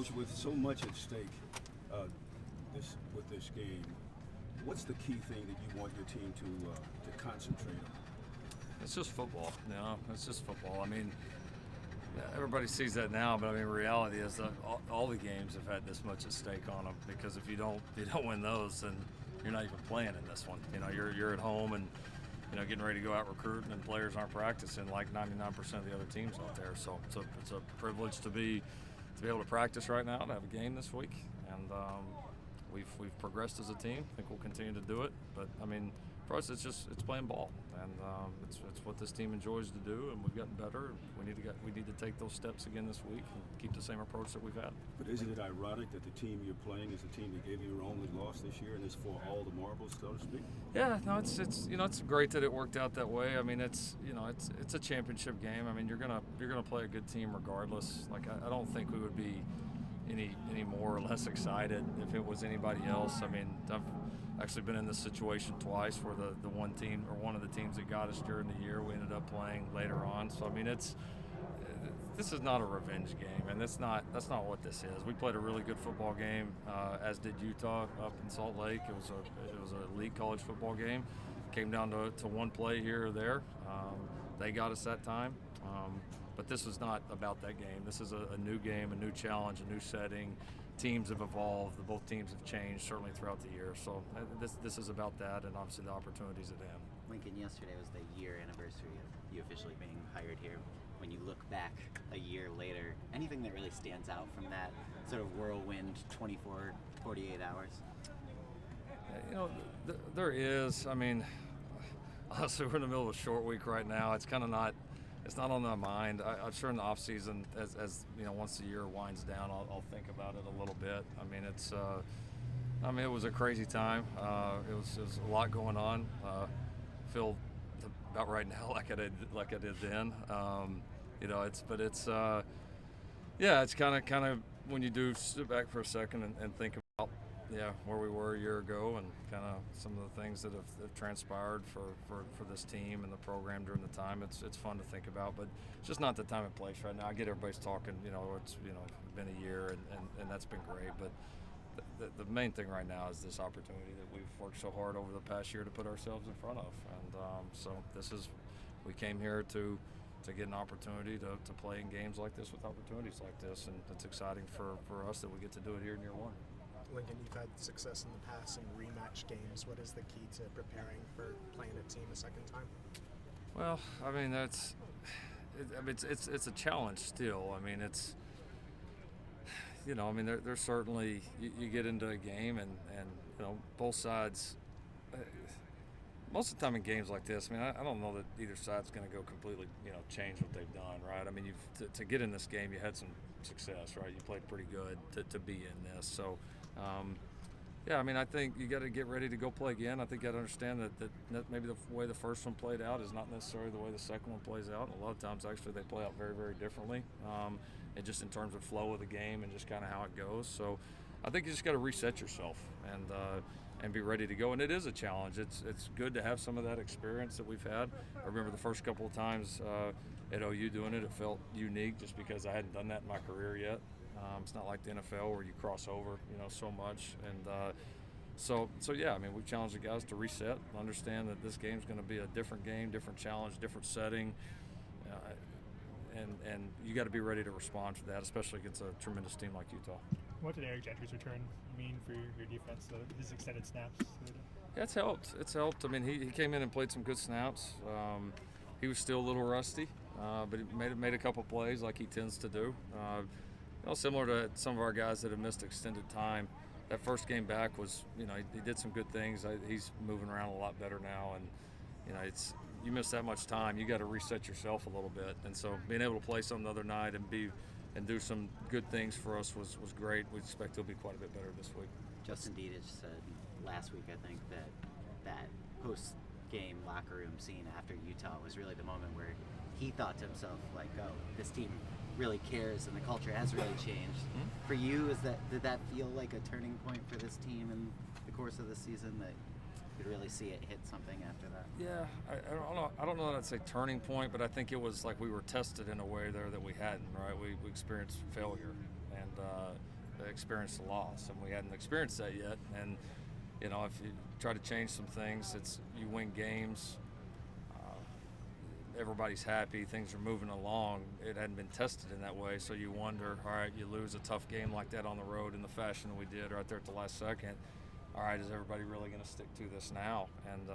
With so much at stake with this game, what's the key thing that you want your team to concentrate on? It's just football, It's just football. I mean, everybody sees that now, but I mean, reality is that all the games have had this much at stake on them. Because if you don't win those, then you're not even playing in this one. You're at home and getting ready to go out recruiting, and players aren't practicing like 99% of the other teams out there. So it's a privilege to be able to practice right now, to have a game this week, and we've progressed as a team. I think we'll continue to do it, but I mean, for us, it's playing ball, and it's what this team enjoys to do, and we've gotten better. We need to take those steps again this week and keep the same approach that we've had. But isn't it ironic that the team you're playing is the team that gave you your only loss this year, and it's for all the marbles, so to speak? Yeah, no, it's great that it worked out that way. I mean, it's a championship game. I mean, you're gonna play a good team regardless. Like, I don't think we would be any more or less excited if it was anybody else. I mean, I've actually been in this situation twice where the one team or one of the teams that got us during the year, we ended up playing later on. So I mean, this is not a revenge game, and that's not what this is. We played a really good football game, as did Utah up in Salt Lake. It was a elite college football game. Came down to one play here or there. They got us that time. But this is not about that game. This is a new game, a new challenge, a new setting. Teams have evolved. Both teams have changed, certainly throughout the year. So this is about that, and obviously the opportunities at hand. Lincoln, yesterday was the year anniversary of you officially being hired here. When you look back a year later, anything that really stands out from that sort of whirlwind 24, 48 hours? There is. I mean, honestly, we're in the middle of a short week right now. It's kind of not. It's not on my mind. I'm sure in the off season, as once the year winds down, I'll think about it a little bit. I mean, it was a crazy time. It was a lot going on. Feel about right now like I did then. It's kind of when you do sit back for a second and think about where we were a year ago, and kind of some of the things that have transpired for this team and the program during the time. It's fun to think about, but it's just not the time and place right now. I get everybody's talking, it's been a year, and that's been great, but the main thing right now is this opportunity that we've worked so hard over the past year to put ourselves in front of, and so we came here to get an opportunity to play in games like this with opportunities like this, and it's exciting for us that we get to do it here in year one. Lincoln, you've had success in the past in rematch games. What is the key to preparing for playing a team a second time? Well, I mean, it's a challenge still. I mean, there's certainly you get into a game and both sides. Most of the time in games like this, I mean, I don't know that either side's going to go completely, change what they've done, right? I mean, to get in this game, you had some success, right? You played pretty good to be in this. So, I mean, I think you got to get ready to go play again. I think you got to understand that maybe the way the first one played out is not necessarily the way the second one plays out. And a lot of times, actually, they play out very, very differently, and just in terms of flow of the game and just kind of how it goes. So, I think you just got to reset yourself and be ready to go. And it is a challenge. It's good to have some of that experience that we've had. I remember the first couple of times at OU doing it, it felt unique just because I hadn't done that in my career yet. It's not like the NFL where you cross over, so much. And so I mean, we've challenged the guys to reset, understand that this game's going to be a different game, different challenge, different setting. And you got to be ready to respond to that, especially against a tremendous team like Utah. What did Eric Gentry's return mean for your defense, his extended snaps? Yeah, it's helped. I mean, he came in and played some good snaps. He was still a little rusty, but he made a couple plays like he tends to do. Similar to some of our guys that have missed extended time. That first game back was, he did some good things. He's moving around a lot better now, and you miss that much time, you got to reset yourself a little bit. And so being able to play some the other night and do some good things for us was great. We expect he'll be quite a bit better this week. Justin Dietich said last week, I think, that post-game locker room scene after Utah was really the moment where he thought to himself, like, oh, this team really cares and the culture has really changed. Mm-hmm. For you, did that feel like a turning point for this team in the course of the season, that you could really see it hit something after that? Yeah, I don't know that I'd say turning point, but I think it was like we were tested in a way there that we hadn't, right? We experienced failure, and experienced a loss, and we hadn't experienced that yet. And you know, if you try to change some things, you win games. Everybody's happy, things are moving along. It hadn't been tested in that way, so you wonder, all right, you lose a tough game like that on the road in the fashion we did right there at the last second. All right, is everybody really going to stick to this now? And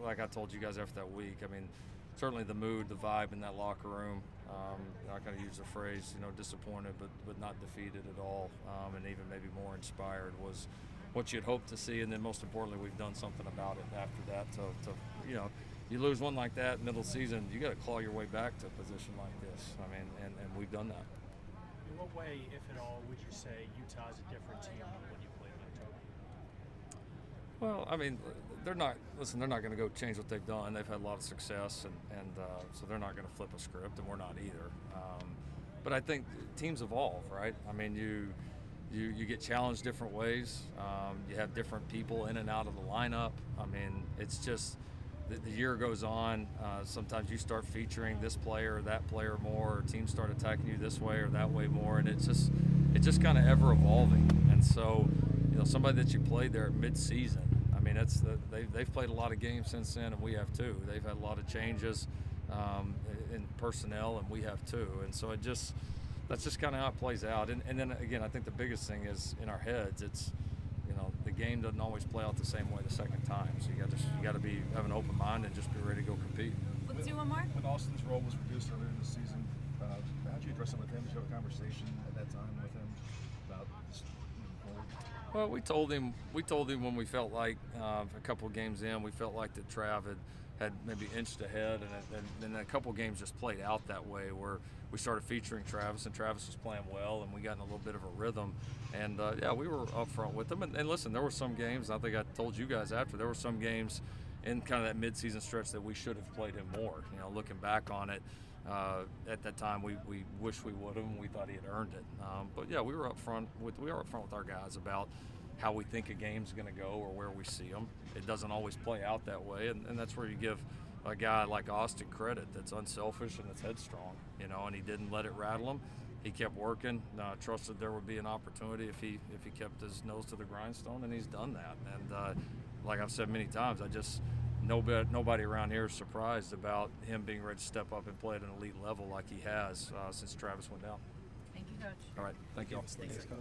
like I told you guys after that week, I mean, certainly the mood, the vibe in that locker room, I'm not going to use the phrase, you know, disappointed, but not defeated at all, and even maybe more inspired was what you'd hope to see. And then most importantly, we've done something about it after that to you know, you lose one like that middle of the season, you got to claw your way back to a position like this. I mean, and we've done that. In what way, if at all, would you say Utah is a different team than when you played in October? Well, I mean, they're not going to go change what they've done. They've had a lot of success, and so they're not going to flip a script, and we're not either. But I think teams evolve, right? I mean, you get challenged different ways. You have different people in and out of the lineup. I mean, it's just the year goes on. Sometimes you start featuring this player or that player more, or teams start attacking you this way or that way more, and it's just kind of ever evolving. And so, you know, somebody that you played there at mid-season, I mean, they've played a lot of games since then, and we have too. They've had a lot of changes in personnel, and we have too. And so that's just kind of how it plays out. And then again, I think the biggest thing is in our heads. It's, you know, the game doesn't always play out the same way the second time. So you got to have an open mind and just be ready to go compete. Let's do one more. When Austin's role was reduced earlier in the season, how did you address it with him? Did you have a conversation at that time with him about this moving forward? Well, we told him when we felt like a couple of games in, we felt like that Trav had maybe inched ahead, and then a couple of games just played out that way where we started featuring Travis, and Travis was playing well, and we got in a little bit of a rhythm. And yeah, we were up front with them. And listen, there were some games, I think I told you guys after, there were some games in kind of that mid-season stretch that we should have played him more. You know, looking back on it, at that time we wish we would have, and we thought he had earned it. But yeah, we were up front with our guys about how we think a game's going to go or where we see them. It doesn't always play out that way, and that's where you give a guy like Austin credit, that's unselfish and that's headstrong, you know, and he didn't let it rattle him. He kept working, trusted there would be an opportunity if he kept his nose to the grindstone, and he's done that. And like I've said many times, nobody around here is surprised about him being ready to step up and play at an elite level like he has since Travis went down. Thank you, Coach. All right, thank you all. Thanks, Coach.